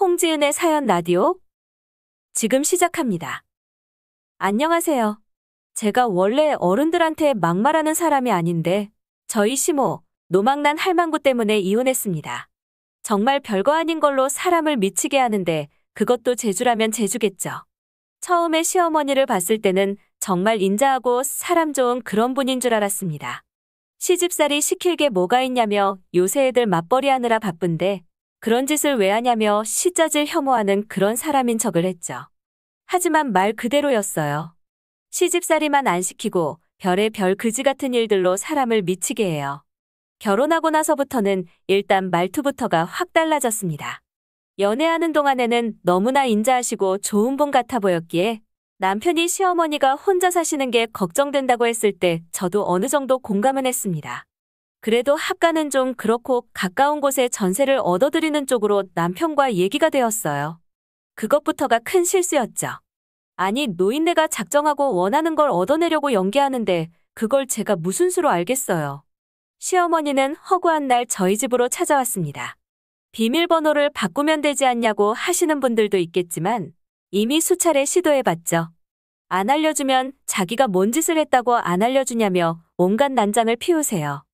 홍지은의 사연 라디오 지금 시작합니다. 안녕하세요. 제가 원래 어른들한테 막말하는 사람이 아닌데 저희 시모, 노망난 할망구 때문에 이혼했습니다. 정말 별거 아닌 걸로 사람을 미치게 하는데 그것도 재주라면 재주겠죠. 처음에 시어머니를 봤을 때는 정말 인자하고 사람 좋은 그런 분인 줄 알았습니다. 시집살이 시킬 게 뭐가 있냐며 요새 애들 맞벌이 하느라 바쁜데 그런 짓을 왜 하냐며 시짜질 혐오하는 그런 사람인 척을 했죠. 하지만 말 그대로였어요. 시집살이만 안 시키고 별의별 그지 같은 일들로 사람을 미치게 해요. 결혼하고 나서부터는 일단 말투부터가 확 달라졌습니다. 연애하는 동안에는 너무나 인자하시고 좋은 분 같아 보였기에 남편이 시어머니가 혼자 사시는 게 걱정된다고 했을 때 저도 어느 정도 공감은 했습니다. 그래도 합가는 좀 그렇고 가까운 곳에 전세를 얻어들이는 쪽으로 남편과 얘기가 되었어요. 그것부터가 큰 실수였죠. 아니, 노인네가 작정하고 원하는 걸 얻어내려고 연기하는데 그걸 제가 무슨 수로 알겠어요. 시어머니는 허구한 날 저희 집으로 찾아왔습니다. 비밀번호를 바꾸면 되지 않냐고 하시는 분들도 있겠지만 이미 수차례 시도해봤죠. 안 알려주면 자기가 뭔 짓을 했다고 안 알려주냐며 온갖 난장을 피우세요.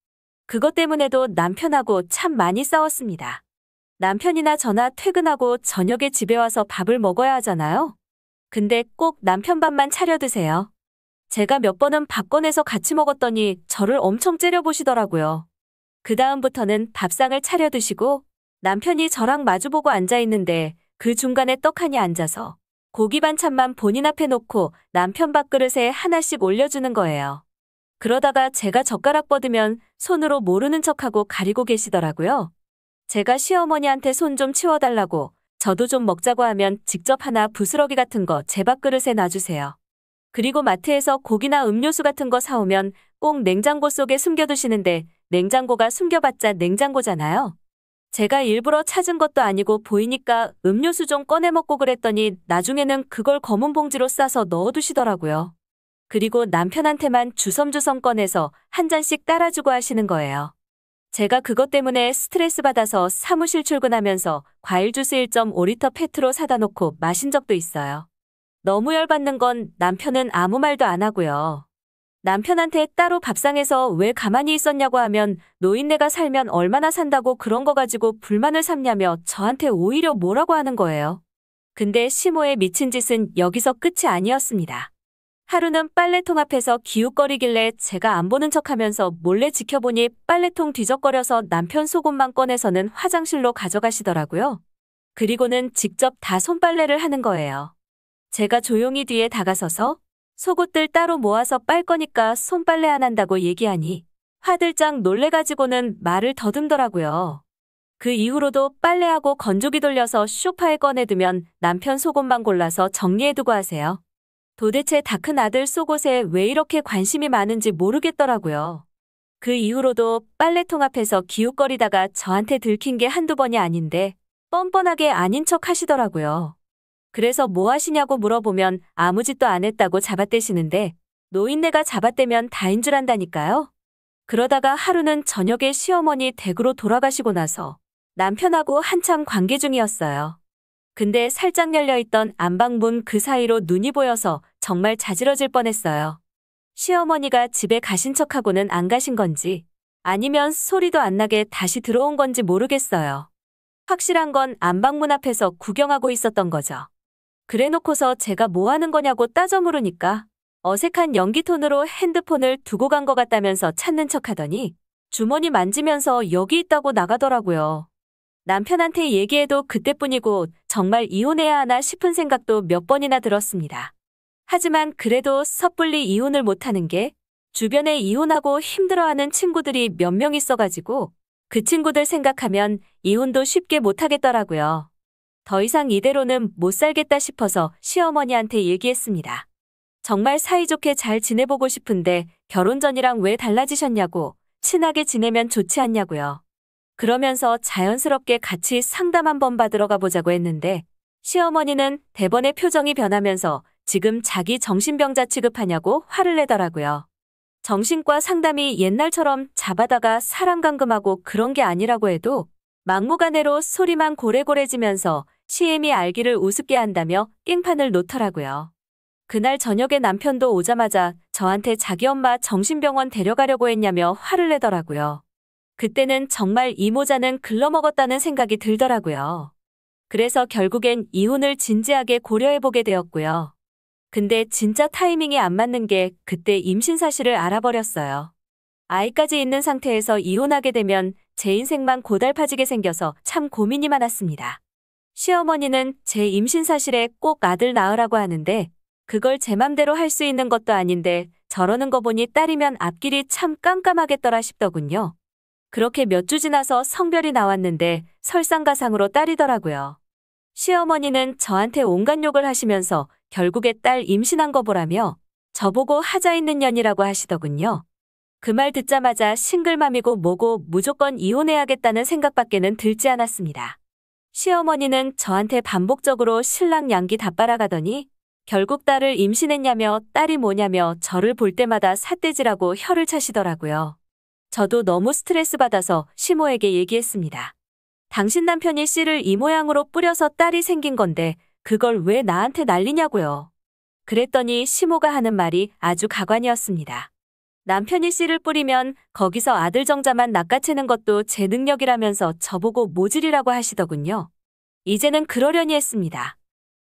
그것 때문에도 남편하고 참 많이 싸웠습니다. 남편이나 저나 퇴근하고 저녁에 집에 와서 밥을 먹어야 하잖아요. 근데 꼭 남편 밥만 차려 드세요. 제가 몇 번은 밥 꺼내서 같이 먹었더니 저를 엄청 째려보시더라고요. 그 다음부터는 밥상을 차려 드시고 남편이 저랑 마주보고 앉아있는데 그 중간에 떡하니 앉아서 고기 반찬만 본인 앞에 놓고 남편 밥그릇에 하나씩 올려주는 거예요. 그러다가 제가 젓가락 뻗으면 손으로 모르는 척하고 가리고 계시더라고요. 제가 시어머니한테 손 좀 치워달라고 저도 좀 먹자고 하면 직접 하나 부스러기 같은 거 제 밥그릇에 놔주세요. 그리고 마트에서 고기나 음료수 같은 거 사오면 꼭 냉장고 속에 숨겨두시는데 냉장고가 숨겨봤자 냉장고잖아요. 제가 일부러 찾은 것도 아니고 보이니까 음료수 좀 꺼내 먹고 그랬더니 나중에는 그걸 검은 봉지로 싸서 넣어두시더라고요. 그리고 남편한테만 주섬주섬 꺼내서 한 잔씩 따라주고 하시는 거예요. 제가 그것 때문에 스트레스 받아서 사무실 출근하면서 과일 주스 1.5리터 페트로 사다 놓고 마신 적도 있어요. 너무 열받는 건 남편은 아무 말도 안 하고요. 남편한테 따로 밥상에서 왜 가만히 있었냐고 하면 노인네가 살면 얼마나 산다고 그런 거 가지고 불만을 삼냐며 저한테 오히려 뭐라고 하는 거예요. 근데 시모의 미친 짓은 여기서 끝이 아니었습니다. 하루는 빨래통 앞에서 기웃거리길래 제가 안 보는 척하면서 몰래 지켜보니 빨래통 뒤적거려서 남편 속옷만 꺼내서는 화장실로 가져가시더라고요. 그리고는 직접 다 손빨래를 하는 거예요. 제가 조용히 뒤에 다가서서 속옷들 따로 모아서 빨 거니까 손빨래 안 한다고 얘기하니 화들짝 놀래가지고는 말을 더듬더라고요. 그 이후로도 빨래하고 건조기 돌려서 소파에 꺼내두면 남편 속옷만 골라서 정리해두고 하세요. 도대체 다 큰 아들 속옷에 왜 이렇게 관심이 많은지 모르겠더라고요. 그 이후로도 빨래통 앞에서 기웃거리다가 저한테 들킨 게 한두 번이 아닌데 뻔뻔하게 아닌 척 하시더라고요. 그래서 뭐 하시냐고 물어보면 아무 짓도 안 했다고 잡아떼시는데 노인네가 잡아떼면 다인 줄 안다니까요. 그러다가 하루는 저녁에 시어머니 댁으로 돌아가시고 나서 남편하고 한참 관계 중이었어요. 근데 살짝 열려있던 안방문 그 사이로 눈이 보여서 정말 자지러질 뻔했어요. 시어머니가 집에 가신 척하고는 안 가신 건지 아니면 소리도 안 나게 다시 들어온 건지 모르겠어요. 확실한 건 안방문 앞에서 구경하고 있었던 거죠. 그래놓고서 제가 뭐 하는 거냐고 따져 물으니까 어색한 연기톤으로 핸드폰을 두고 간 것 같다면서 찾는 척하더니 주머니 만지면서 여기 있다고 나가더라고요. 남편한테 얘기해도 그때뿐이고 정말 이혼해야 하나 싶은 생각도 몇 번이나 들었습니다. 하지만 그래도 섣불리 이혼을 못하는 게 주변에 이혼하고 힘들어하는 친구들이 몇 명 있어가지고 그 친구들 생각하면 이혼도 쉽게 못하겠더라고요. 더 이상 이대로는 못 살겠다 싶어서 시어머니한테 얘기했습니다. 정말 사이좋게 잘 지내보고 싶은데 결혼 전이랑 왜 달라지셨냐고, 친하게 지내면 좋지 않냐고요. 그러면서 자연스럽게 같이 상담 한번 받으러 가보자고 했는데 시어머니는 대번에 표정이 변하면서 지금 자기 정신병자 취급하냐고 화를 내더라고요. 정신과 상담이 옛날처럼 잡아다가 사람 감금하고 그런 게 아니라고 해도 막무가내로 소리만 고래고래지면서 시엠이 알기를 우습게 한다며 깽판을 놓더라고요. 그날 저녁에 남편도 오자마자 저한테 자기 엄마 정신병원 데려가려고 했냐며 화를 내더라고요. 그때는 정말 이 모자는 글러먹었다는 생각이 들더라고요. 그래서 결국엔 이혼을 진지하게 고려해보게 되었고요. 근데 진짜 타이밍이 안 맞는 게 그때 임신 사실을 알아버렸어요. 아이까지 있는 상태에서 이혼하게 되면 제 인생만 고달파지게 생겨서 참 고민이 많았습니다. 시어머니는 제 임신 사실에 꼭 아들 낳으라고 하는데 그걸 제 맘대로 할 수 있는 것도 아닌데 저러는 거 보니 딸이면 앞길이 참 깜깜하겠더라 싶더군요. 그렇게 몇 주 지나서 성별이 나왔는데 설상가상으로 딸이더라고요. 시어머니는 저한테 온갖 욕을 하시면서 결국에 딸 임신한 거 보라며 저보고 하자 있는 년이라고 하시더군요. 그 말 듣자마자 싱글맘이고 뭐고 무조건 이혼해야겠다는 생각밖에는 들지 않았습니다. 시어머니는 저한테 반복적으로 신랑 양기 다 빨아가더니 결국 딸을 임신했냐며 딸이 뭐냐며 저를 볼 때마다 삿대질하고 혀를 차시더라고요. 저도 너무 스트레스 받아서 시모에게 얘기했습니다. 당신 남편이 씨를 이 모양으로 뿌려서 딸이 생긴 건데 그걸 왜 나한테 난리냐고요. 그랬더니 시모가 하는 말이 아주 가관이었습니다. 남편이 씨를 뿌리면 거기서 아들 정자만 낚아채는 것도 제 능력이라면서 저보고 모질이라고 하시더군요. 이제는 그러려니 했습니다.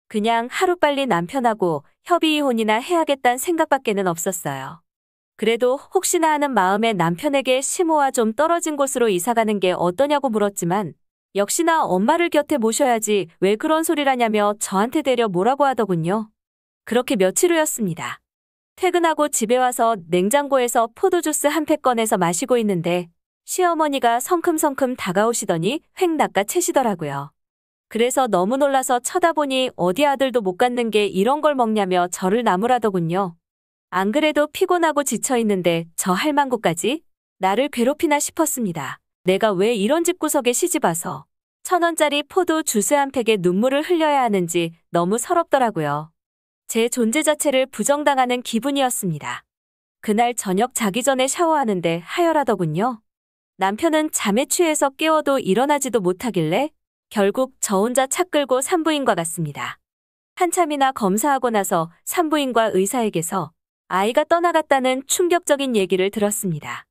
그냥 하루빨리 남편하고 협의이혼이나 해야겠다는 생각밖에는 없었어요. 그래도 혹시나 하는 마음에 남편에게 시모와 좀 떨어진 곳으로 이사가는 게 어떠냐고 물었지만 역시나 엄마를 곁에 모셔야지 왜 그런 소리라냐며 저한테 대려 뭐라고 하더군요. 그렇게 며칠 후였습니다. 퇴근하고 집에 와서 냉장고에서 포도주스 한 팩 꺼내서 마시고 있는데 시어머니가 성큼성큼 다가오시더니 획 낚아채시더라고요. 그래서 너무 놀라서 쳐다보니 어디 아들도 못 갖는 게 이런 걸 먹냐며 저를 나무라더군요. 안 그래도 피곤하고 지쳐있는데 저 할망구까지 나를 괴롭히나 싶었습니다. 내가 왜 이런 집구석에 시집와서 1,000원짜리 포도 주스 한 팩에 눈물을 흘려야 하는지 너무 서럽더라고요. 제 존재 자체를 부정당하는 기분이었습니다. 그날 저녁 자기 전에 샤워하는데 하혈하더군요. 남편은 잠에 취해서 깨워도 일어나지도 못하길래 결국 저 혼자 차 끌고 산부인과 갔습니다. 한참이나 검사하고 나서 산부인과 의사에게서 아이가 떠나갔다는 충격적인 얘기를 들었습니다.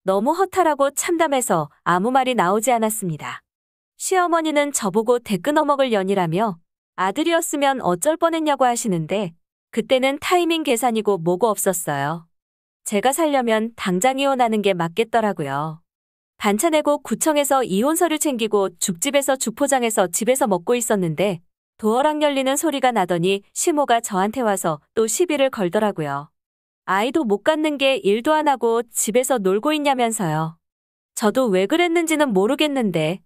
너무 허탈하고 참담해서 아무 말이 나오지 않았습니다. 시어머니는 저보고 대끈어먹을 년이라며 아들이었으면 어쩔 뻔했냐고 하시는데 그때는 타이밍 계산이고 뭐고 없었어요. 제가 살려면 당장 이혼하는 게 맞겠더라고요. 반차 내고 구청에서 이혼 서류 챙기고 죽집에서 죽포장해서 집에서 먹고 있었는데 도어락 열리는 소리가 나더니 시모가 저한테 와서 또 시비를 걸더라고요. 아이도 못 갖는 게 일도 안 하고 집에서 놀고 있냐면서요. 저도 왜 그랬는지는 모르겠는데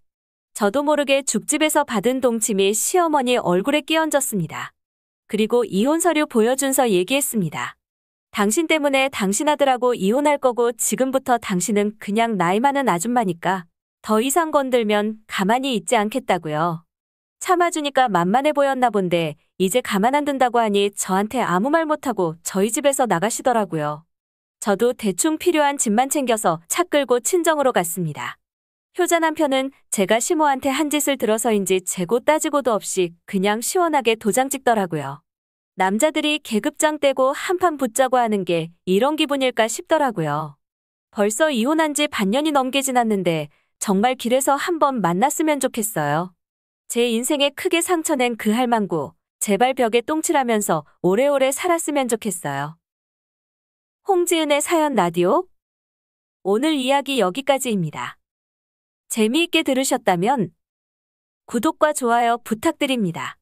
저도 모르게 죽집에서 받은 동침이 시어머니 얼굴에 끼얹었습니다. 그리고 이혼 서류 보여준서 얘기했습니다. 당신 때문에 당신 아들하고 이혼할 거고 지금부터 당신은 그냥 나이 많은 아줌마니까 더 이상 건들면 가만히 있지 않겠다고요. 참아주니까 만만해 보였나 본데 이제 가만 안 둔다고 하니 저한테 아무 말 못하고 저희 집에서 나가시더라고요. 저도 대충 필요한 짐만 챙겨서 차 끌고 친정으로 갔습니다. 효자 남편은 제가 시모한테 한 짓을 들어서인지 재고 따지고도 없이 그냥 시원하게 도장 찍더라고요. 남자들이 계급장 떼고 한판 붙자고 하는 게 이런 기분일까 싶더라고요. 벌써 이혼한 지 반년이 넘게 지났는데 정말 길에서 한번 만났으면 좋겠어요. 제 인생에 크게 상처낸 그 할망구, 제발 벽에 똥칠하면서 오래오래 살았으면 좋겠어요. 홍지은의 사연 라디오. 오늘 이야기 여기까지입니다. 재미있게 들으셨다면 구독과 좋아요 부탁드립니다.